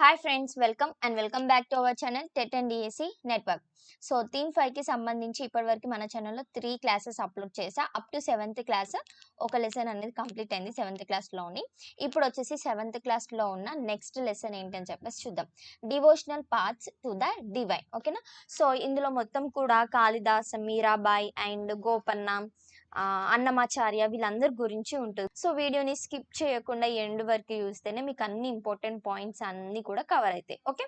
Hi friends, welcome back to our channel TET and DSC network. So theme 5కి సంబంధించి ఇప్పటివరకు మన ఛానల్లో 3 క్లాసెస్ అప్లోడ్ చేసా. అప్ టు 7th క్లాస్ ఒక లెసన్ అనేది కంప్లీట్ అయింది 7th క్లాస్లోని. ఇప్పుడు వచ్చేసి 7th క్లాస్లో ఉన్న నెక్స్ట్ లెసన్ ఏంటని చెప్పేసి చూద్దాం. Devotional paths to the divine. ఓకేనా. సో ఇందులో మొత్తం కూడా కాళిదాస్, మీరాబాయి అండ్ గోపన్న, అన్నమాచార్య వీళ్ళందరి గురించి ఉంటుంది. సో వీడియోని స్కిప్ చేయకుండా ఎండ్ వరకు చూస్తేనే మీకు అన్ని ఇంపార్టెంట్ పాయింట్స్ అన్ని కూడా కవర్ అవుతాయి. Okay.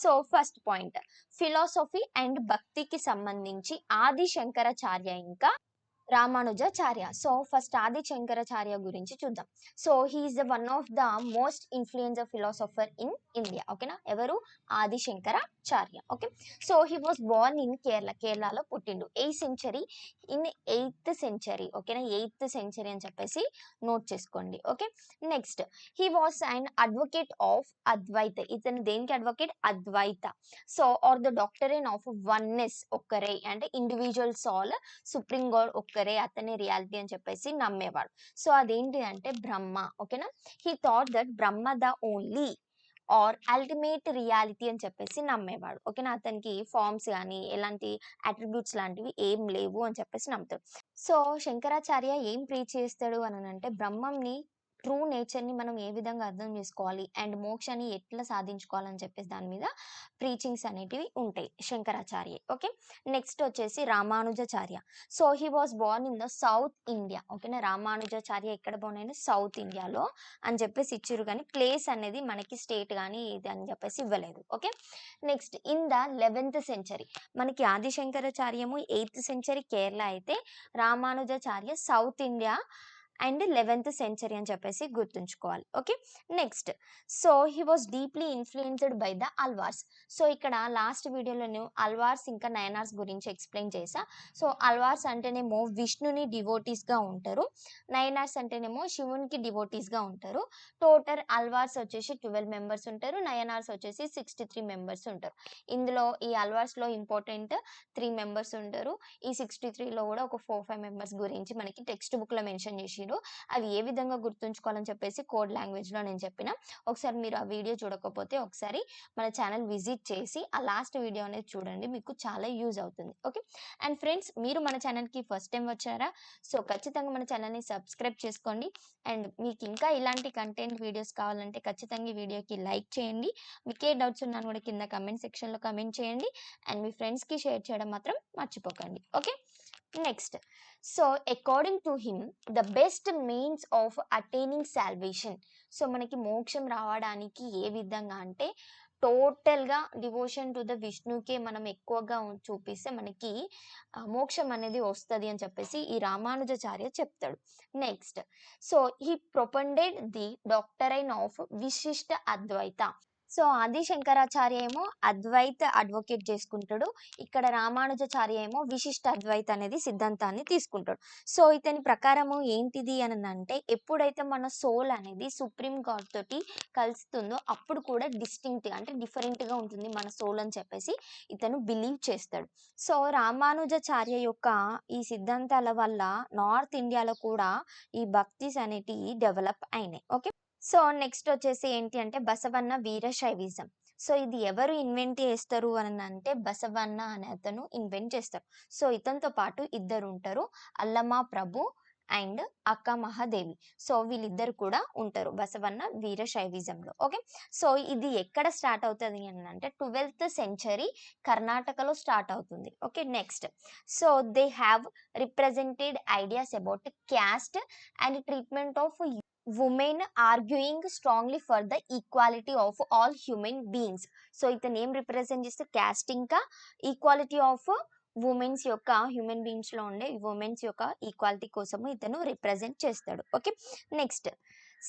So first point, philosophy and భక్తికి సంబంధించి ఆది శంకరాచార్య ఇంకా రామానుజాచార్య. సో ఫస్ట్ ఆది శంకరాచార్య గురించి చూద్దాం. So he's the one of the most influencer philosopher in India. ఓకేనా. ఎవరు? Adi Shankaracharya. Okay. So he was born in కేరళలో పుట్టిండు. 8th century. ఓకేనా. 8th century అని చెప్పేసి నోట్ చేసుకోండి. Okay. Next, he was and advocate of Advaita. ఇతను దేనికి advocate? Advaita. So or the doctrine of oneness, ఒక్కరే అంటే ఇండివిజువల్ సోల్, సుప్రీం గాడ్ ఒక్కరే, అతనే రియాలిటీ అని చెప్పేసి నమ్మేవాడు. సో అదేంటి అంటే బ్రహ్మ. ఓకేనా. He thought that Brahma the only or ultimate reality అని చెప్పేసి నమ్మేవాడు. ఓకేనా. అతనికి ఫార్మ్స్ కానీ ఎలాంటి అట్రిబ్యూట్స్ లాంటివి ఏం లేవు అని చెప్పేసి నమ్ముతాడు. సో శంకరాచార్య ఏం ప్రీచ్ చేస్తాడు అని అంటే బ్రహ్మంని, ట్రూ నేచర్ని మనం ఏ విధంగా అర్థం చేసుకోవాలి అండ్ మోక్షాన్ని ఎట్లా సాధించుకోవాలని చెప్పేసి దాని మీద ప్రీచింగ్స్ అనేటివి ఉంటాయి శంకరాచార్య. ఓకే. నెక్స్ట్ వచ్చేసి Ramanujacharya. So he was born in the south India. ఓకేనా. రామానుజాచార్య ఎక్కడ బోర్న్ అయినా సౌత్ ఇండియాలో అని చెప్పేసి ఇచ్చిరు, కానీ ప్లేస్ అనేది మనకి స్టేట్ కానీ ఇది అని చెప్పేసి ఇవ్వలేదు. Okay. Next, in the 11th century, మనకి ఆది శంకరాచార్యము 8th century కేరళ అయితే Ramanujacharya south India and 11th century అని చెప్పేసి గుర్తుంచుకోవాలి. Okay. Next, so he was deeply influenced by the Alvars. So ఇక్కడ లాస్ట్ వీడియోలో నేను అల్వార్స్ ఇంకా నయనార్స్ గురించి ఎక్స్ప్లెయిన్ చేసా. సో అల్వార్స్ అంటేనేమో విష్ణుని డివోటీస్గా ఉంటారు, నయనార్స్ అంటేనేమో శివునికి డివోటీస్గా ఉంటారు. టోటల్ అల్వార్స్ వచ్చేసి 12 members ఉంటారు, నయనార్స్ వచ్చేసి 63 members ఉంటారు. ఇందులో ఈ అల్వార్స్లో ఇంపార్టెంట్ 3 members ఉంటారు. ఈ 63లో కూడా ఒక 4-5 members గురించి మనకి టెక్స్ట్ బుక్లో మెన్షన్ చేసి అవి ఏ విధంగా గుర్తుంచుకోవాలని చెప్పేసి కోడ్ లాంగ్వేజ్లో నేను చెప్పిన. ఒకసారి మీరు ఆ వీడియో చూడకపోతే ఒకసారి మన ఛానల్ విజిట్ చేసి ఆ లాస్ట్ వీడియో అనేది చూడండి, మీకు చాలా యూజ్ అవుతుంది. ఓకే. అండ్ ఫ్రెండ్స్, మీరు మన ఛానల్కి ఫస్ట్ టైం వచ్చారా? సో ఖచ్చితంగా మన ఛానల్ని సబ్స్క్రైబ్ చేసుకోండి. అండ్ మీకు ఇంకా ఇలాంటి కంటెంట్ వీడియోస్ కావాలంటే ఖచ్చితంగా ఈ వీడియోకి లైక్ చేయండి. మీకు ఏ డౌట్స్ ఉన్నా కూడా కింద కమెంట్ సెక్షన్లో కమెంట్ చేయండి. అండ్ మీ ఫ్రెండ్స్కి షేర్ చేయడం మాత్రం మర్చిపోకండి. Okay. Next, so according to him the best means of attaining salvation. So మనకి మోక్షం రావడానికి ఏ విధంగా అంటే టోటల్గా డివోషన్ టు ద విష్ణుకే మనం ఎక్కువగా చూపిస్తే మనకి మోక్షం అనేది వస్తుంది అని చెప్పేసి ఈ రామానుజాచార్య చెప్తాడు. Next, so he propounded the doctrine of Vishishta Advaita. So ఆది శంకరాచార్య ఏమో అద్వైత అడ్వకేట్ చేసుకుంటాడు, ఇక్కడ రామానుజాచార్య ఏమో విశిష్ట అద్వైత అనేది సిద్ధాంతాన్ని తీసుకుంటాడు. సో ఇతని ప్రకారము ఏంటిది అని అంటే ఎప్పుడైతే మన సోల్ అనేది సుప్రీం గాడ్ తోటి కలుస్తుందో అప్పుడు కూడా డిస్టింక్ట్ అంటే డిఫరెంట్గా ఉంటుంది మన సోల్ అని చెప్పేసి ఇతను బిలీవ్ చేస్తాడు. సో రామానుజాచార్య యొక్క ఈ సిద్ధాంతాల వల్ల నార్త్ ఇండియాలో కూడా ఈ భక్తిస్ అనేటివి డెవలప్ అయినాయి. ఓకే. సో నెక్స్ట్ వచ్చేసి ఏంటి అంటే బసవన్న వీరశైవిజం. సో ఇది ఎవరు ఇన్వెంట్ చేస్తారు అని అంటే బసవన్న అనే అతను ఇన్వెంట్ చేస్తారు. సో ఇతనితో పాటు ఇద్దరు ఉంటారు, అల్లమా ప్రభు అండ్ అక్క మహాదేవి. సో వీళ్ళిద్దరు కూడా ఉంటారు బసవన్న వీరశైవిజంలో. ఓకే. సో ఇది ఎక్కడ స్టార్ట్ అవుతుంది అని అంటే 12th century కర్ణాటకలో స్టార్ట్ అవుతుంది. Okay. Next, so they have represented ideas about caste and treatment of women, arguing strongly for the equality of all human beings. So ఇతను ఏం రిప్రజెంట్ చేస్తే క్యాస్ట్ ఇంకా ఈక్వాలిటీ ఆఫ్ ఉమెన్స్ యొక్క human beings లో ఉండే women's యొక్క equality కోసము ఇతను రిప్రజెంట్ చేస్తాడు. Okay. Next,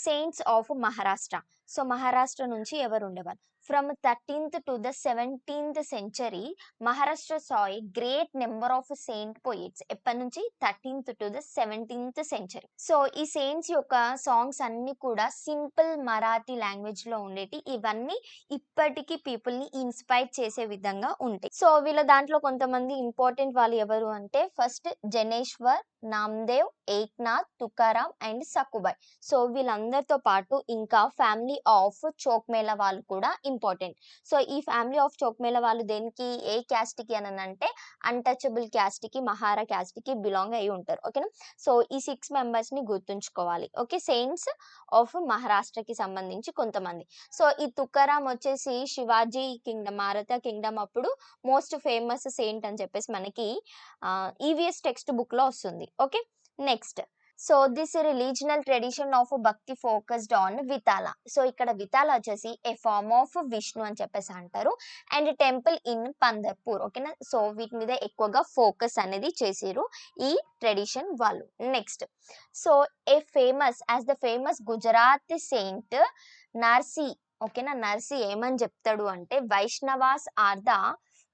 saints of Maharashtra. So Maharashtra నుంచి ఎవరు ఉండేవారు? From 13th to the 17th century Maharashtra saw a great number of saint poets. ఎప్పటి నుంచి? 13th to the 17th century. So ఈ సెయింట్స్ యొక్క సాంగ్స్ అన్ని కూడా సింపుల్ మరాఠీ లాంగ్వేజ్ లో ఉండేటి. ఇవన్నీ ఇప్పటికీ పీపుల్ ని ఇన్స్పైర్ చేసే విధంగా ఉంటాయి. సో వీళ్ళ దాంట్లో కొంతమంది ఇంపార్టెంట్ వాళ్ళు ఎవరు అంటే first Jnaneshwar, Namdev, Eknath, Tukaram and Sakkubai. So వీళ్ళందరితో పాటు ఇంకా ఫ్యామిలీ ఆఫ్ చోక్మేళ వాళ్ళు కూడా ఇంపార్టెంట్. సో ఈ ఫ్యామిలీ ఆఫ్ చోక్మేళ వాళ్ళు దేనికి, ఏ క్యాస్ట్‌కి అంటే అన్‌టచబుల్ క్యాస్ట్‌కి, మహారా క్యాస్ట్‌కి బిలాంగ్ అయ్యి ఉంటారు. ఓకేనా. సో ఈ 6 మెంబర్స్‌ని గుర్తుంచుకోవాలి. ఓకే. సెయింట్స్ ఆఫ్ మహారాష్ట్రకి సంబంధించి కొంతమంది. సో ఈ తుకారాం వచ్చేసి శివాజీ కింగ్డమ్, మారాఠా కింగ్డమ్ అప్పుడు మోస్ట్ ఫేమస్ సెయింట్ అని చెప్పేసి మనకి ఈవీఎస్ టెక్స్ట్ బుక్‌లో వస్తుంది. Okay. Next, so this religious tradition of bhakti focused on Vithala. So ఇక్కడ వితాల వచ్చేసి ఏ ఫార్మ్ ఆఫ్ విష్ణు అని చెప్పేసి అంటారు. And temple in Pandharpur. ఓకేనా. సో వీటి మీద ఎక్కువగా ఫోకస్ అనేది చేసిరు ఈ ట్రెడిషన్ వాళ్ళు. Next, so as the famous Gujarat saint Narsi. ఓకేనా. నర్సీ ఏమని చెప్తాడు అంటే Vaishnavas are the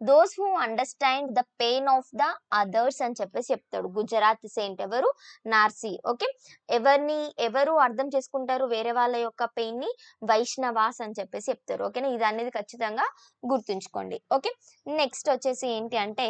those who understand the pain of the others అని చెప్పేసి చెప్తాడు. గుజరాత్ సెయింట్ ఎవరు, నార్సీ. ఓకే. ఎవరు అర్థం చేసుకుంటారు వేరే వాళ్ళ యొక్క పెయిన్ ని, వైష్ణవాస్ అని చెప్పేసి చెప్తారు. ఓకేనా. ఇది అనేది ఖచ్చితంగా గుర్తుంచుకోండి. ఓకే. నెక్స్ట్ వచ్చేసి ఏంటి అంటే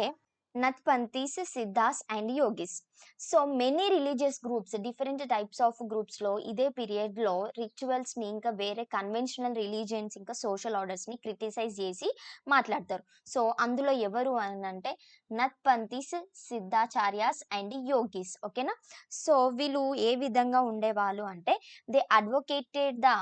Nathpanthis, Siddhas and yogis. So many religious groups, different types of groups లో ఇదే పీరియడ్ లో రిచువల్స్ ని, ఇంకా వేరే కన్వెన్షనల్ రిలీజియన్స్, ఇంకా సోషల్ ఆర్డర్స్ ని క్రిటిసైజ్ చేసి మాట్లాడతారు. సో అందులో ఎవరు అని అంటే నత్పంతీస్, సిద్ధాచార్యాస్ అండ్ యోగిస్. ఓకేనా. సో వీళ్ళు ఏ విధంగా ఉండేవాళ్ళు అంటే they advocated the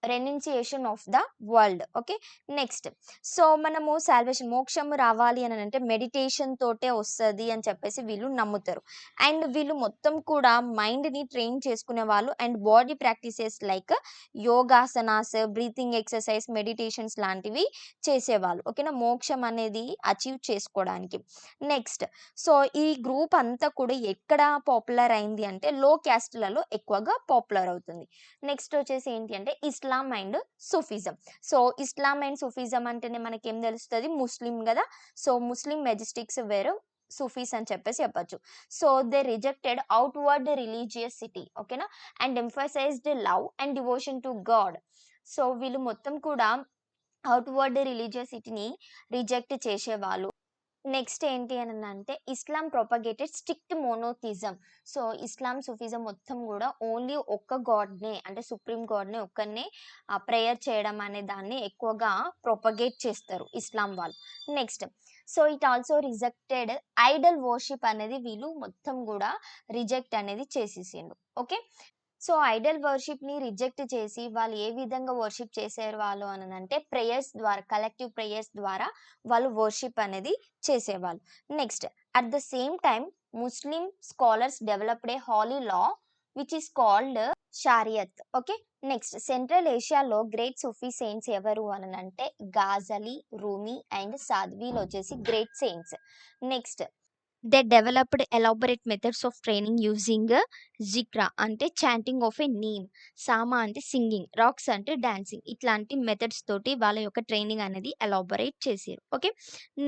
renunciation of the world. Okay. Next, so మనము సాల్వేషన్, మోక్షము రావాలి అని అంటే మెడిటేషన్ తోటే వస్తుంది అని చెప్పేసి వీళ్ళు నమ్ముతారు. అండ్ వీళ్ళు మొత్తం కూడా మైండ్ని ట్రైన్ చేసుకునే వాళ్ళు. And body practices like yogasanas, breathing exercise, meditations లాంటివి చేసేవాళ్ళు. ఓకేనా. మోక్షం అనేది అచీవ్ చేసుకోవడానికి. నెక్స్ట్, సో ఈ గ్రూప్ అంతా కూడా ఎక్కడ పాపులర్ అయింది అంటే లో క్యాస్ట్లలో ఎక్కువగా పాపులర్ అవుతుంది. నెక్స్ట్ వచ్చేసి ఏంటి అంటే ఇస్లాం and Sufism. So Islam and Sufism అంటేనే మనకి ఏం తెలుస్తుంది, ముస్లిం కదా. సో ముస్లిం మెజెస్టిక్స్ వేరు, సూఫీస్ అని చెప్పేసి చెప్పచ్చు. So they rejected outward religiosity. ఓకేనా. And emphasised love and devotion to God. So వీళ్ళు మొత్తం కూడా అవుట్వర్డ్ రిలీజియసిటీని రిజెక్ట్ చేసేవాళ్ళు. నెక్స్ట్ ఏంటి అని అంటే Islam propagated strict monotheism. So Islam, Sufism మొత్తం కూడా ఓన్లీ ఒక్క గాడ్నే, అంటే సుప్రీం గాడ్నే ఒక్కనే ప్రేయర్ చేయడం అనే దాన్ని ఎక్కువగా ప్రొపగేట్ చేస్తారు ఇస్లాం వాళ్ళు. Next, so it also rejected Idol worship అనేది వీళ్ళు మొత్తం కూడా రిజెక్ట్ అనేది చేసేసిండు. ఓకే. సో ఐడల్ వర్షిప్ ని రిజెక్ట్ చేసి వాళ్ళు ఏ విధంగా వర్షిప్ చేసేవారు వాళ్ళు అని అంటే ప్రేయర్స్ ద్వారా, కలెక్టివ్ ప్రేయర్స్ ద్వారా వాళ్ళు వర్షిప్ అనేది చేసేవాళ్ళు. Next, at the same time Muslim scholars developed a holy law which is called Shariat. Okay. Next, central ఏషియాలో గ్రేట్ సూఫీ సెయింట్స్ ఎవరు అని అంటే గాజలి, రూమీ అండ్ సాధ్వీలు వచ్చేసి great saints. Next, they developed elaborate methods of training using zikr అంటే chanting of a name, sama అంటే singing, raqs అంటే dancing. ఇట్లాంటి మెథడ్స్ తోటి వాళ్ళ యొక్క ట్రైనింగ్ అనేది ఎలాబొరేట్ చేసారు. Okay.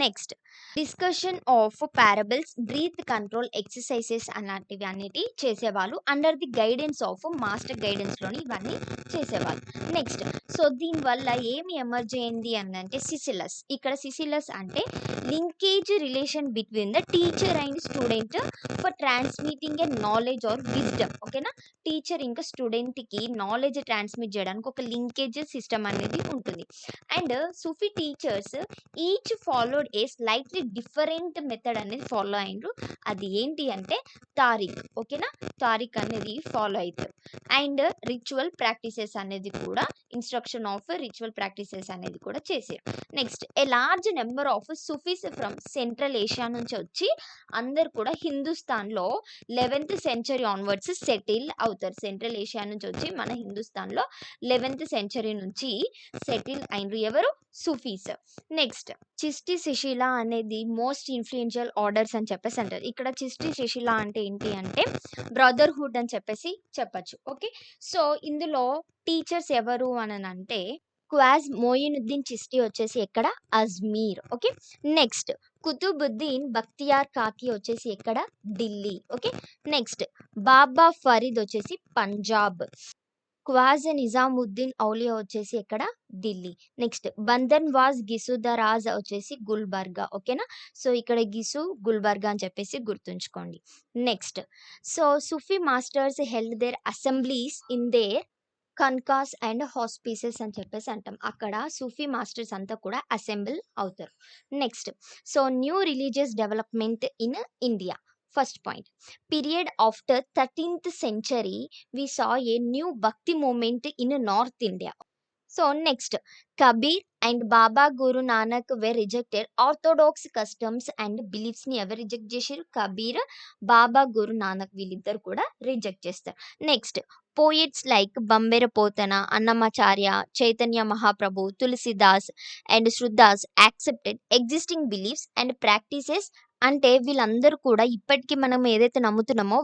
Next, discussion of parables, breath control exercises అలాంటివి అనేటివి చేసేవాళ్ళు under the guidance of master guidance లోని ఇవన్నీ చేసేవాళ్ళు. నెక్స్ట్, సో దీనివల్ల ఏమి ఎమర్జ్ అయింది అని అంటే సిసిలస్. ఇక్కడ సిసిలస్ అంటే linkage relation between the teacher and student for transmitting a knowledge or wisdom. ఓకేనా. టీచర్ ఇంకా స్టూడెంట్ కి నాలెడ్జ్ ట్రాన్స్మిట్ చేయడానికి ఒక లింకేజ్ సిస్టమ్ అనేది ఉంటుంది. And Sufi teachers each followed a slightly different method అనేది ఫాలో అయ్యారు. అది ఏంటి అంటే తారిక్. ఓకేనా. తారిక్ అనేది ఫాలో అవుతారు. అండ్ రిచువల్ ప్రాక్టీసెస్ అనేది కూడా, ఇన్స్ట్రక్షన్ ఆఫ్ రిచువల్ ప్రాక్టీసెస్ అనేది కూడా చేశారు. Next, a large number of Sufis from central Asia నుంచి వచ్చి అందరు కూడా హిందుస్థాన్ లో 11th సెంచరీ ఆన్వర్డ్స్ సెటిల్ అవుతారు. సెంట్రల్ ఏషియా నుంచి వచ్చి మన హిందుస్థాన్ లో 11th సెంచరీ నుంచి సెటిల్ అయినరు ఎవరు, సూఫీస్. నెక్స్ట్, చిస్టి శిశిల అనేది మోస్ట్ ఇన్ఫ్లుయెన్షియల్ ఆర్డర్స్ అని చెప్పేసి అంటారు. ఇక్కడ చిస్టి శిశిల అంటే ఏంటి అంటే బ్రదర్హుడ్ అని చెప్పేసి చెప్పచ్చు. ఓకే. సో ఇందులో టీచర్స్ ఎవరు అని అంటే క్వాజ్ మోయినుద్దీన్ చిస్టి వచ్చేసి ఎక్కడ, అజ్మీర్. ఓకే. నెక్స్ట్, కుతుబుద్దీన్ బక్తియార్ కాకి వచ్చేసి ఎక్కడ, ఢిల్లీ. ఓకే. నెక్స్ట్, బాబా ఫరీద్ వచ్చేసి పంజాబ్. క్వాజ్ నిజాముద్దీన్ ఔలియా వచ్చేసి ఎక్కడ, ఢిల్లీ. నెక్స్ట్, బందన్ వాజ్ గిసుదరాజ్ వచ్చేసి గుల్బర్గా. ఓకేనా. సో ఇక్కడ గిసు, గుల్బర్గా అని చెప్పేసి గుర్తుంచుకోండి. Next, so Sufi masters held their assemblies in their khanqahs and hospices అని చెప్పేసి అంటాం. అక్కడ సూఫీ మాస్టర్స్ అంతా కూడా అసెంబుల్ అవుతారు. Next so new religious development in India. First point, period after 13th century we saw a new bhakti movement in North India. So next, Kabir and Baba Guru Nanak were rejected orthodox customs and beliefs ని ఎవరు reject చేశారు? కబీర్, బాబా గురు నానక్ వీళ్ళిద్దరు కూడా reject చేస్తారు. Next, poets like Bammera Pothana, Annamacharya, Chaitanya Mahaprabhu, Tulsidas and Surdas accepted existing beliefs and practices. అంటే వీళ్ళందరూ కూడా ఇప్పటికి మనం ఏదైతే నమ్ముతున్నామో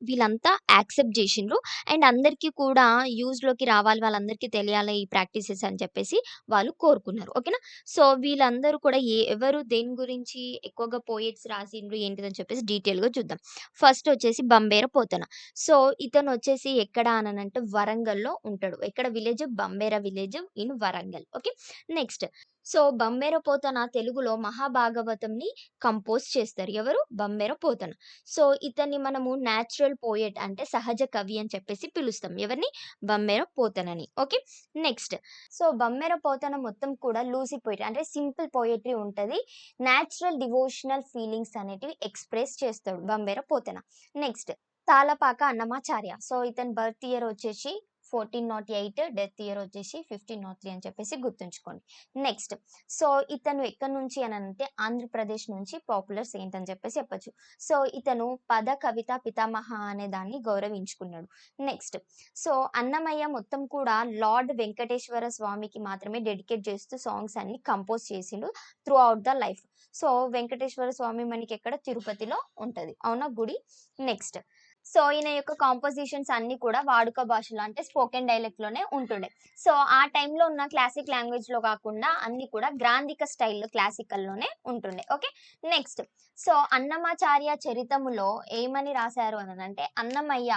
వీళ్ళంతా యాక్సెప్ట్ చేసిండ్రు. అండ్ అందరికీ కూడా యూజ్‌లోకి రావాలి, వాళ్ళందరికీ తెలియాలి ఈ ప్రాక్టీసెస్ అని చెప్పేసి వాళ్ళు కోరుకున్నారు. ఓకేనా? సో, వీళ్ళందరూ కూడా ఎవరు దేని గురించి ఎక్కువగా పోయెట్స్ రాసిండ్రు ఏంటిదని చెప్పేసి డీటెయిల్‌గా చూద్దాం. ఫస్ట్ వచ్చేసి బంబేర పోతన. సో, ఇతనొచ్చేసి ఎక్కడ అననంటే వరంగల్‌లో ఉంటాడు. ఎక్కడ village? Bammera village in Warangal. Okay. Next, so, Bammera Pothana తెలుగులో మహాభాగవతంని కంపోజ్ చేస్తారు. ఎవరు? బంబేర పోతన. సో, ఇతన్ని మనము న్యాచురల్ పోయెట్ అంటే సహజ కవి అని చెప్పేసి పిలుస్తాం. ఎవరిని? బంబేర పోతనని. Okay. Next, so, Bammera Pothana మొత్తం కూడా లూసీ పోయెట్రీ అంటే సింపుల్ పోయెట్రీ ఉంటది. న్యాచురల్ డివోషనల్ ఫీలింగ్స్ అనేటివి ఎక్స్‌ప్రెస్ చేస్తాడు బంబేర పోతన. నెక్స్ట్, తాళపాక అన్నమాచార్య. సో, ఇతని బర్త్ ఇయర్ వచ్చేసి 1408, డెత్ ఇయర్ వచ్చేసి 1503 అని చెప్పేసి గుర్తుంచుకోండి. నెక్స్ట్, సో, ఇతను ఎక్కడి నుంచి అనంటే ఆంధ్రప్రదేశ్ నుంచి పాపులర్ సెయింట్ అని చెప్పేసి చెప్పొచ్చు. సో, ఇతను పద కవిత పితామహ అనే దాన్ని గౌరవించుకున్నాడు. నెక్స్ట్, సో, అన్నమయ్య మొత్తం కూడా లార్డ్ వెంకటేశ్వర స్వామికి మాత్రమే డెడికేట్ చేస్తూ సాంగ్స్ అన్ని కంపోజ్ చేసిండు throughout the life. So, Venkateshwara Swami మనకి ఎక్కడ? తిరుపతిలో ఉంటది. అవునా? గుడి. నెక్స్ట్, సో, ఈయన యొక్క కాంపోజిషన్స్ అన్నీ కూడా వాడుక భాషలో అంటే స్పోకెన్ డైలెక్ట్‌లోనే ఉంటుండే. సో, ఆ టైంలో ఉన్న క్లాసిక్ లాంగ్వేజ్‌లో కాకుండా అన్నీ కూడా గ్రాంధిక స్టైల్‌లో క్లాసికల్‌లోనే ఉంటుండే. ఓకే. నెక్స్ట్, సో, అన్నమాచార్య చరితములో ఏమని రాశారు అనంటే అన్నమయ్య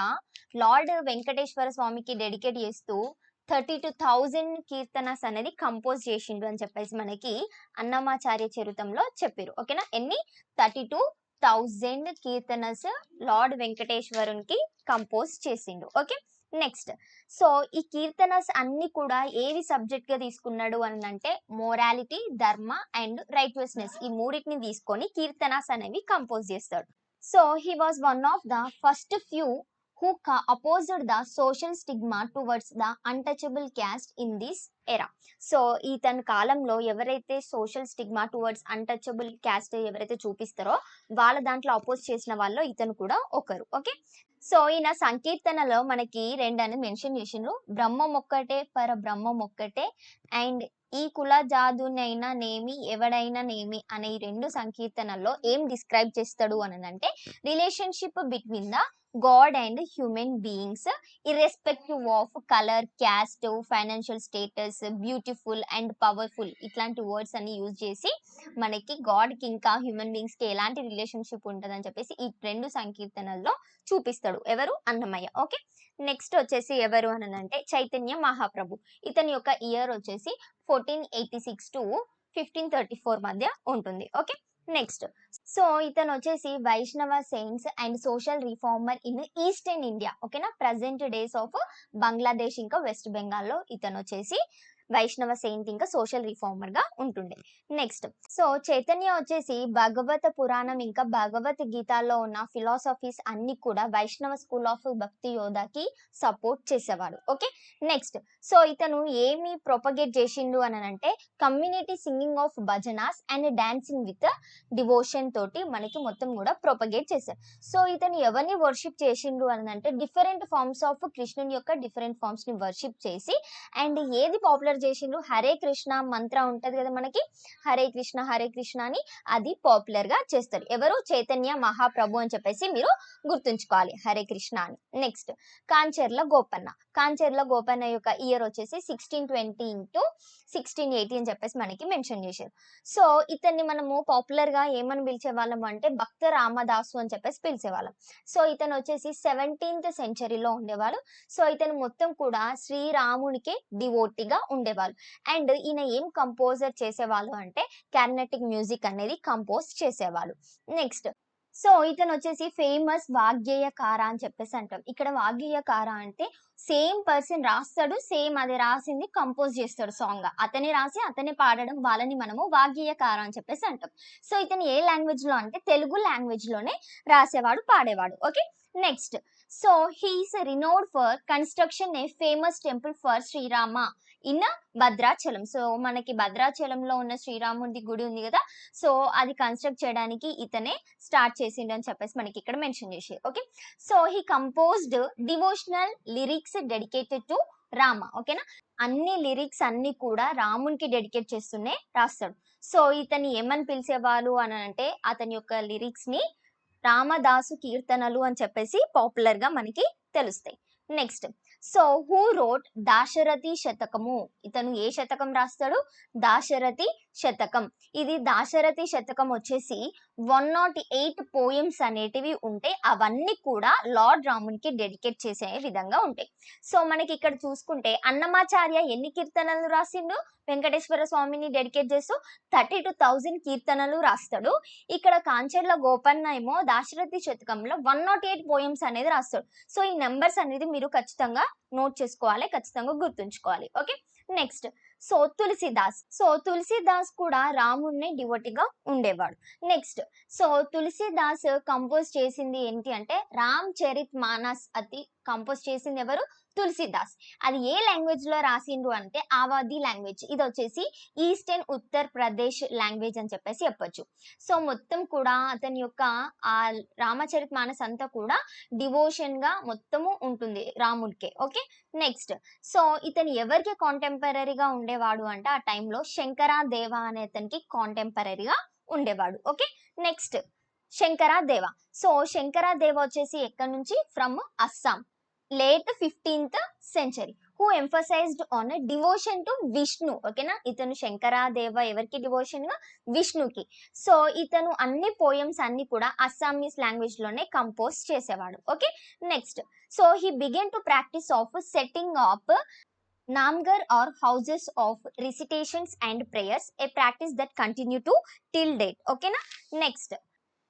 లార్డ్ వెంకటేశ్వర స్వామికి డెడికేట్ చేస్తూ 32,000 కీర్తనస్ అనేది కంపోజ్ చేసిండు అని చెప్పేసి మనకి అన్నమాచార్య చరితంలో చెప్పిర్రు. ఓకేనా? ఎన్ని? 32,000 కీర్తనస్ లార్డ్ వెంకటేశ్వరునికి కంపోజ్ చేసిండు. ఓకే. నెక్స్ట్, సో, ఈ కీర్తనస్ అన్ని కూడా ఏవి సబ్జెక్ట్ గా తీసుకున్నాడు అని అంటే మోరాలిటీ, ధర్మ అండ్ రైట్వస్నెస్ ఈ మూడింటిని తీసుకొని కీర్తనస్ అనేవి కంపోజ్ చేస్తాడు. So, he was one of the first few who opposed the social stigma towards the untouchable caste in this era. So, ఇతని కాలంలో ఎవరైతే social stigma towards untouchable caste ఎవరైతే చూపిస్తారో వాళ్ళ దాంట్లో అపోజ్ చేసిన వాళ్ళలో ఇతను కూడా ఒకరు. ఓకే. సో, ఈయన సంకీర్తనలో మనకి 2 అనేది మెన్షన్ చేసిండ్రు. బ్రహ్మమొక్కటే పరబ్రహ్మమొక్కటే అండ్ ఈ కుల జాదునైనా నేమి ఎవడైనా నేమి అనే ఈ 2 సంకీర్తనల్లో ఏం డిస్క్రైబ్ చేస్తాడు అనంటే relationship between the God and human beings irrespective of colour, caste, financial status, beautiful and powerful ఇట్లాంటి వర్డ్స్ అన్ని యూజ్ చేసి మనకి గాడ్‌కి ఇంకా హ్యూమన్ బీయింగ్స్‌కి ఎలాంటి రిలేషన్‌షిప్ ఉంటదని చెప్పేసి ఈ 2 సంకీర్తనల్లో చూపిస్తాడు. ఎవరు? అన్నమయ్య. ఓకే. నెక్స్ట్ వచ్చేసి ఎవరు అనంటే చైతన్య మహాప్రభు. ఇతని యొక్క ఇయర్ వచ్చేసి 1486 to 1534 మధ్య ఉంటుంది. ఓకే. నెక్స్ట్, సో, ఇతను వచ్చేసి వైష్ణవ saints and social reformer in eastern India. ఓకేనా? ప్రెజెంట్ డేస్ ఆఫ్ బంగ్లాదేశ్ ఇంకా వెస్ట్ బెంగాల్లో ఇతను వచ్చేసి వైష్ణవ సెయింట్ ఇంకా సోషల్ రిఫార్మర్ గా ఉంటుండే. నెక్స్ట్, సో, చైతన్య వచ్చేసి భగవత పురాణం ఇంకా భగవత్ గీతాల్లో ఉన్న ఫిలాసఫీస్ అన్ని కూడా వైష్ణవ స్కూల్ ఆఫ్ భక్తి యోధాకి సపోర్ట్ చేసేవాడు. ఓకే. నెక్స్ట్, సో, ఇతను ఏమి ప్రొపగేట్ చేసిండు అనంటే community singing of bhajans and dancing with devotion తోటి మనకి మొత్తం కూడా ప్రొపగేట్ చేశారు. సో, ఇతను ఎవరిని వర్షిప్ చేసిండు అనంటే డిఫరెంట్ ఫార్మ్స్ ఆఫ్ కృష్ణుని యొక్క డిఫరెంట్ ఫార్మ్స్ ని వర్షిప్ చేసి అండ్ ఏది పాపులర్ చేసిండ్రు? హరే కృష్ణ మంత్ర ఉంటది కదా మనకి, హరే కృష్ణ అని అది పాపులర్ గా చేస్తారు. ఎవరు? చైతన్య మహాప్రభు అని చెప్పేసి మీరు గుర్తుంచుకోవాలి, హరే కృష్ణ అని. నెక్స్ట్, కాంచెర్ల గోపన్న. కాంచెర్ల గోపన్న యొక్క ఇయర్ వచ్చేసి 1620 into 1680 అని చెప్పేసి మనకి మెన్షన్ చేశారు. సో, ఇతన్ని మనము పాపులర్ గా ఏమని పిలిచేవాళ్ళం అంటే భక్త రామదాసు అని చెప్పేసి పిలిచేవాళ్ళం. సో, ఇతను వచ్చేసి 17th centuryలో ఉండేవాడు. సో, ఇతను మొత్తం కూడా శ్రీరామునికి డివోటీగా ఉండేవాళ్ళు. అండ్ ఈయన ఏం కంపోజర్ చేసేవాళ్ళు అంటే కార్నెటిక్ మ్యూజిక్ అనేది కంపోజ్ చేసేవాళ్ళు. నెక్స్ట్, సో ఇతను వచ్చేసి ఫేమస్ వాగ్గేయకార అని చెప్పేసి అంటాం. ఇక్కడ వాగ్గేయకార అంటే సేమ్ పర్సన్ రాస్తాడు, సేమ్ అది రాసింది కంపోజ్ చేస్తాడు సాంగ్. అతనే రాసి అతనే పాడడం, వాళ్ళని మనము వాగ్గేయకార అని చెప్పేసి అంటాం. సో ఇతను ఏ లాంగ్వేజ్ లో అంటే తెలుగు లాంగ్వేజ్ లోనే రాసేవాడు, పాడేవాడు. Okay, next. So he is renowned for construction a famous temple for Srirama in Bhadrachalam. So మనకి భద్రాచలంలో ఉన్న శ్రీరాముడి గుడి ఉంది కదా, సో అది కన్స్ట్రక్ట్ చేయడానికి ఇతనే స్టార్ట్ చేసిండు అని చెప్పేసి మనకి ఇక్కడ మెన్షన్ చేసి. Okay, so he composed devotional lyrics dedicated to Rama. ఓకేనా, అన్ని లిరిక్స్ అన్ని కూడా రామునికి డెడికేట్ చేస్తూనే రాస్తాడు. సో ఇతన్ని ఏమని పిలిచేవాళ్ళు అని అంటే అతని యొక్క లిరిక్స్ ని రామదాసు కీర్తనలు అని చెప్పేసి పాపులర్ గా మనకి తెలుస్తాయి. Next, so who wrote Dasarathi శతకము. ఇతను ఏ శతకం రాస్తాడు? దాశరథి శతకం. ఇది దాశరథి శతకం వచ్చేసి 108 పోయమ్స్ అనేటివి ఉంటాయి. అవన్నీ కూడా లార్డ్ రామునికి డెడికేట్ చేసే విధంగా ఉంటాయి. సో మనకి ఇక్కడ చూసుకుంటే అన్నమాచార్య ఎన్ని కీర్తనలు రాసిండు? వెంకటేశ్వర స్వామిని డెడికేట్ చేస్తూ 32,000 కీర్తనలు రాస్తాడు. ఇక్కడ కాంచెర్ల గోపన్న ఏమో దాశరథి శతకంలో 108 పోయమ్స్ అనేది రాస్తాడు. సో ఈ నెంబర్స్ అనేది మీరు ఖచ్చితంగా నోట్ చేసుకోవాలి, ఖచ్చితంగా గుర్తుంచుకోవాలి. Okay, next. So Tulsidas. So Tulsidas కూడా రాముడిని డివోటీగా ఉండేవాడు. నెక్స్ట్, సో తులసిదాస్ కంపోజ్ చేసింది ఏంటి అంటే రామ్ చరిత్ మానస్. అది కంపోజ్ చేసింది ఎవరు? తులసిదాస్. అది ఏ లాంగ్వేజ్ లో రాసిండ్రు అంటే ఆవాది లాంగ్వేజ్. ఇది వచ్చేసి ఈస్టర్న్ ఉత్తర్ ప్రదేశ్ లాంగ్వేజ్ అని చెప్పేసి చెప్పొచ్చు. సో మొత్తం కూడా అతని యొక్క ఆ రామచరిత్ మానస్ అంతా కూడా డివోషన్ గా మొత్తము ఉంటుంది రాముడికే. Okay, next. సో ఇతను ఎవరికి కాంటెంపరీగా ఉండేవాడు అంటే ఆ టైంలో శంకరాదేవ అనే అతనికి కాంటెంపరీగా ఉండేవాడు. Okay, next, Sankaradeva. So Sankaradeva వచ్చేసి ఎక్కడి నుంచి? From Assam, late 15th century, who emphasized on a devotion to Vishnu. ఓకేనా, ఇతను శంకరాదేవ ఎవరికి డివోషన్ గా? విష్ణుకి. సో ఇతను అన్ని పోయమ్స్ అన్ని కూడా అస్సామీస్ లాంగ్వేజ్ లోనే కంపోజ్ చేసేవాడు. Okay, next. So he began to practice of setting up Namgar or houses of recitations and prayers, a practice that continue to till date. Okay na? Next.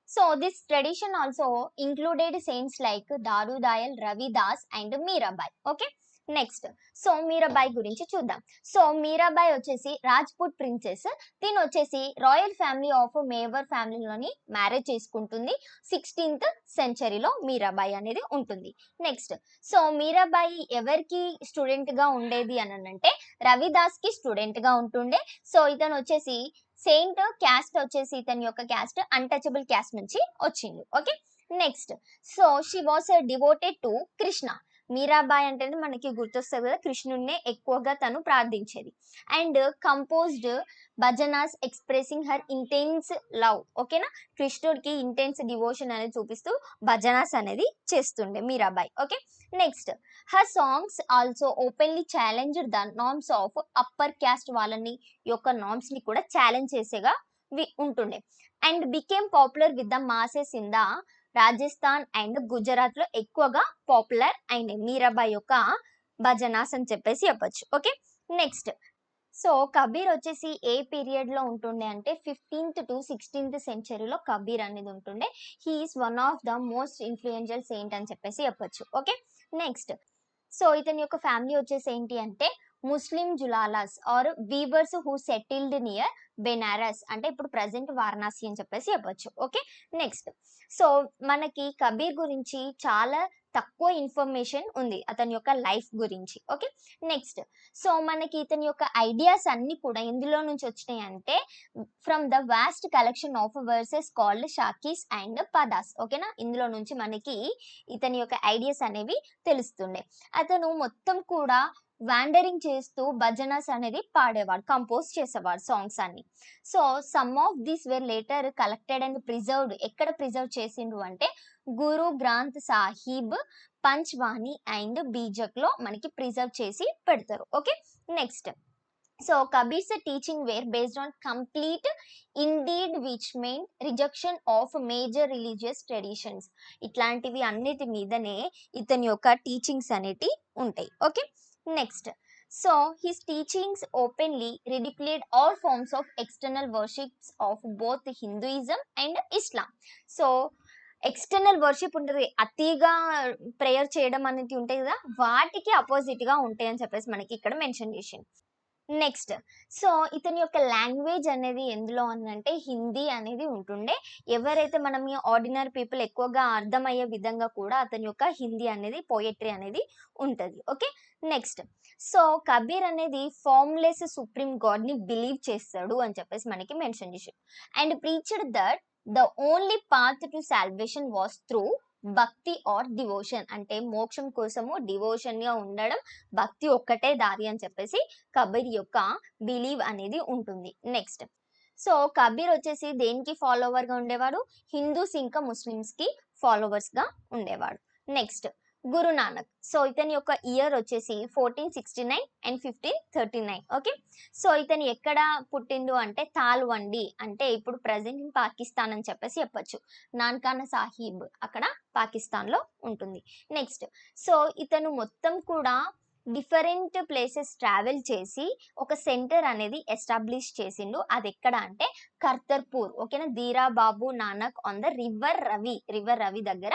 So this tradition also included saints like Daru Dayal, Ravi Das and Mirabai. Okay, next. So Mirabai గురించి చూద్దాం. So Mirabai వచ్చేసి Rajput princess. దీని వచ్చేసి royal family of Mewar ఫ్యామిలీలోని marriage చేసుకుంటుంది. 16th centuryలో Mirabai అనేది ఉంటుంది. Next, so Mirabai ఎవరికి స్టూడెంట్ గా ఉండేది అని అంటే రవిదాస్ కి స్టూడెంట్ గా ఉంటుండే. సో ఇతను వచ్చేసి సెయింట్ క్యాస్ట్ వచ్చేసి ఇతని యొక్క క్యాస్ట్ అన్టచబుల్ క్యాస్ట్ నుంచి వచ్చింది. Okay, next. So she was devoted to Krishna. Mirabai అంటే మనకి గుర్తొస్తుంది కదా, కృష్ణుడినే ఎక్కువగా తను ప్రార్థించేది. And composed bhajans expressing her intense love. ఓకేనా, కృష్ణుడికి ఇంటెన్స్ డివోషన్ అనేది చూపిస్తూ భజనాస్ అనేది చేస్తుండే Mirabai. Okay, next. Her songs also openly challenged the norms of upper caste. వాళ్ళని యొక్క నార్మ్స్ ని కూడా ఛాలెంజ్ చేసేగా ఉంటుండే. And became popular with the masses in the Rajasthan and Gujarat లో ఎక్కువగా పాపులర్ అయినాయి మీరాబాయి యొక్క భజనాస్ అని చెప్పేసి చెప్పొచ్చు. Okay, next. సో కబీర్ వచ్చేసి ఏ పీరియడ్ లో ఉంటుండే అంటే 15th to 16th centuryలో కబీర్ అనేది ఉంటుండే. He's one of the most influential saint అని చెప్పేసి చెప్పొచ్చు. Okay, next. సో ఇతని యొక్క ఫ్యామిలీ వచ్చేసి ఏంటి అంటే Muslim julahas or weavers who settled near Benares, అంటే ఇప్పుడు ప్రజెంట్ వారణాసి అని చెప్పేసి చెప్పొచ్చు. Okay, next. సో మనకి కబీర్ గురించి చాలా తక్కువ ఇన్ఫర్మేషన్ ఉంది అతని యొక్క లైఫ్ గురించి. Okay, next. సో మనకి ఇతని యొక్క ఐడియాస్ అన్ని కూడా ఎందులో నుంచి వచ్చినాయి అంటే from the vast collection of verses called sakhis and padas. ఓకేనా, ఇందులో నుంచి మనకి ఇతని యొక్క ఐడియాస్ అనేవి తెలుస్తుండే. అతను మొత్తం కూడా వాండరింగ్ చేస్తూ భజనస్ అనేది పాడేవాడు, కంపోజ్ చేసేవాడు సాంగ్స్ అన్ని. So some of these were later collected and preserved. ఎక్కడ ప్రిజర్వ్ చేసిండ్రు అంటే గురు గ్రంథ్ సాహిబ్, పంచ్వాణి అండ్ బీజక్ లో మనకి ప్రిజర్వ్ చేసి పెడతారు. Okay, next. So Kabir's teaching were based on complete indeed which main rejection of major religious traditions. ఇట్లాంటివి అన్నిటి మీదనే ఇతని యొక్క టీచింగ్స్ అనేటి ఉంటాయి. Okay, next. So his teachings openly ridiculed all forms of external worships of both Hinduism and Islam. So external worship ఉంటుంది, అతిగా prayer చేయడం అనేది ఉంటాయి కదా, వాటికి అపోజిట్గా ఉంటాయి అని చెప్పేసి మనకి ఇక్కడ మెన్షన్ చేసింది. నెక్స్ట్, సో ఇతని యొక్క లాంగ్వేజ్ అనేది ఎందులో ఉందంటే హిందీ అనేది ఉంటుండే. ఎవరైతే మనం ఈ ఆర్డినరీ పీపుల్ ఎక్కువగా అర్థమయ్యే విధంగా కూడా అతని యొక్క హిందీ అనేది పోయట్రీ అనేది ఉంటుంది. ఓకే, నెక్స్ట్, సో కబీర్ అనేది ఫార్మ్లెస్ సుప్రీం గాడ్ ని బిలీవ్ చేస్తాడు అని చెప్పేసి మనకి మెన్షన్ చేశాడు. And preached that the only path to salvation was through భక్తి ఆర్ డివోషన్, అంటే మోక్షం కోసము డివోషన్ గా ఉండడం, భక్తి ఒక్కటే దారి అని చెప్పేసి కబీర్ యొక్క బిలీవ్ అనేది ఉంటుంది. నెక్స్ట్, సో కబీర్ వచ్చేసి దేనికి ఫాలోవర్ గా ఉండేవాడు, హిందూస్ ఇంకా ముస్లిమ్స్ కి ఫాలోవర్స్ గా ఉండేవాడు. నెక్స్ట్, గురు నానక్, సో ఇతని యొక్క ఇయర్ వచ్చేసి 1469 అండ్ 1539. ఓకే, సో ఇతను ఎక్కడ పుట్టిండు అంటే తాల్వండి, అంటే ఇప్పుడు ప్రజెంట్ ఇన్ పాకిస్తాన్ అని చెప్పేసి చెప్పొచ్చు. నాన్కానా సాహిబ్ అక్కడ పాకిస్తాన్ లో ఉంటుంది. నెక్స్ట్, సో ఇతను మొత్తం కూడా డిఫరెంట్ ప్లేసెస్ ట్రావెల్ చేసి ఒక సెంటర్ అనేది ఎస్టాబ్లిష్ చేసిండు. అది ఎక్కడ అంటే కర్తర్పూర్. ఓకేనా, Dera Baba Nanak on the river Ravi దగ్గర.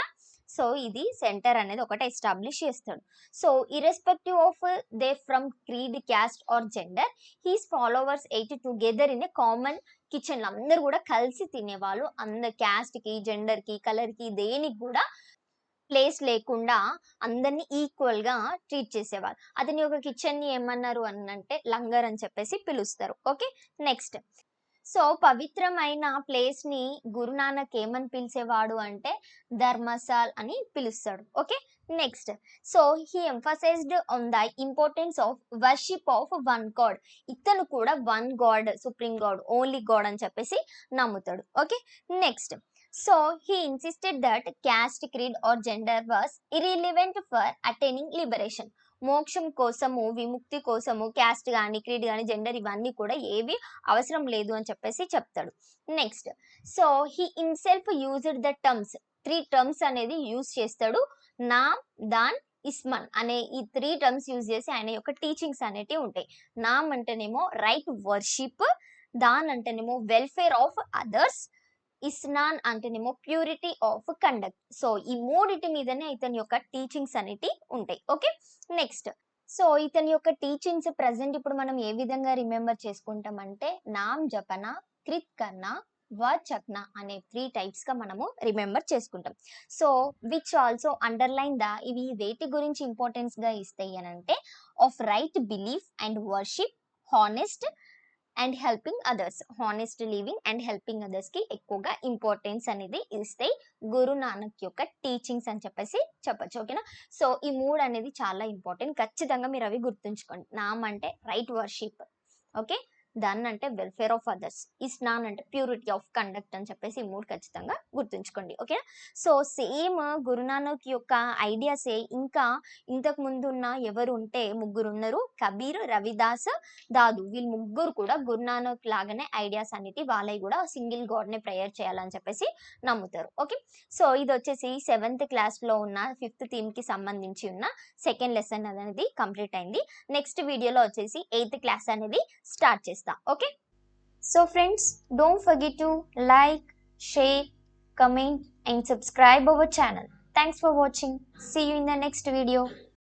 సో ఇది సెంటర్ అనేది ఒకటి ఎస్టాబ్లిష్ చేస్తాడు. So irrespective of they from creed, caste or gender, his followers ate together in a common kitchen. అందరూ కూడా కలిసి తినేవాళ్ళు. అందరు క్యాస్ట్ కి, జెండర్ కి, కలర్ కి, దేనికి కూడా ప్లేస్ లేకుండా అందరినీ ఈక్వల్ గా ట్రీట్ చేసేవాళ్ళు. అతని యొక్క కిచెన్ ని ఏమన్నారు అని అంటే లంగర్ అని చెప్పేసి పిలుస్తారు. ఓకే, నెక్స్ట్, సో పవిత్రమైన ప్లేస్ ని గురునానక్ ఏమని పిలిచేవాడు అంటే ధర్మశాల్ అని పిలుస్తాడు. Okay, next, so he emphasised on the importance of worship of one God. ఇతను కూడా one God, supreme God, only God అని చెప్పేసి నమ్ముతాడు. Okay, next, so he insisted that caste, creed or gender was irrelevant for attaining liberation. మోక్షం కోసము, విముక్తి కోసము caste కానీ, క్రీడ్ కానీ, జెండర్ ఇవన్నీ కూడా ఏవి అవసరం లేదు అని చెప్పేసి చెప్తాడు. Next, so he himself used the terms, 3 terms అనేది యూజ్ చేస్తాడు. నామ్, దాన్, ఇస్మన్ అనే ఈ 3 టర్మ్స్ యూజ్ చేసి ఆయన యొక్క టీచింగ్స్ అనేటివి ఉంటాయి. నామ్ అంటేనేమో రైట్ వర్షిప్, దాన్ అంటేనేమో వెల్ఫేర్ ఆఫ్ అదర్స్, ఇస్నాన్ అంటేనేమో ప్యూరిటీ ఆఫ్ కండక్ట్. సో ఈ మూడిటి మీదనే ఇతని యొక్క టీచింగ్స్ అనేటి ఉంటాయి. ఓకే, నెక్స్ట్, సో ఇతని యొక్క టీచింగ్స్ ప్రజెంట్ ఇప్పుడు మనం ఏ విధంగా రిమెంబర్ చేసుకుంటాం అంటే నామ్ జపన, కృత్ కర్ణ, వచక్న అనే 3 టైప్స్ గా మనము రిమెంబర్ చేసుకుంటాం. So which also underline the, ఇవి వేటి గురించి ఇంపార్టెన్స్ గా ఇస్తాయి అని అంటే of right belief and worship, honest and helping others. Honest living and helping others కి ఎక్కువగా ఇంపార్టెన్స్ అనేది ఇస్తాయి గురు నానక్ యొక్క టీచింగ్స్ అని చెప్పేసి చెప్పచ్చు. ఓకేనా, సో ఈ 3 అనేది చాలా ఇంపార్టెంట్, ఖచ్చితంగా మీరు అవి గుర్తుంచుకోండి. నామ్ అంటే రైట్ వర్షిప్, ఓకే, దన్ అంటే వెల్ఫేర్ ఆఫ్ అదర్స్, ఇస్నాన్ అంటే ప్యూరిటీ ఆఫ్ కండక్ట్ అని చెప్పేసి ఈ 3 ఖచ్చితంగా గుర్తుంచుకోండి. ఓకేనా, సో సేమ్ గురునానక్ యొక్క ఐడియాసే ఇంకా ఇంతకు ముందు ఉన్న ఎవరు ఉంటే 3 ఉన్నారు, కబీర్, రవిదాస్, దాదు. వీళ్ళు 3 కూడా గురునానక్ లాగానే ఐడియాస్ అనేటి వాళ్ళవి కూడా సింగిల్ గాడ్ నే ప్రేయర్ చేయాలని చెప్పేసి నమ్ముతారు. ఓకే, సో ఇది వచ్చేసి 7th క్లాస్ లో ఉన్న 5th థీమ్ కి సంబంధించి ఉన్న సెకండ్ లెసన్ అనేది కంప్లీట్ అయింది. నెక్స్ట్ వీడియోలో వచ్చేసి 8th క్లాస్ అనేది స్టార్ట్ చేస్తాం. Okay, so friends, don't forget to like, share, comment and subscribe our channel. Thanks for watching. See you in the next video.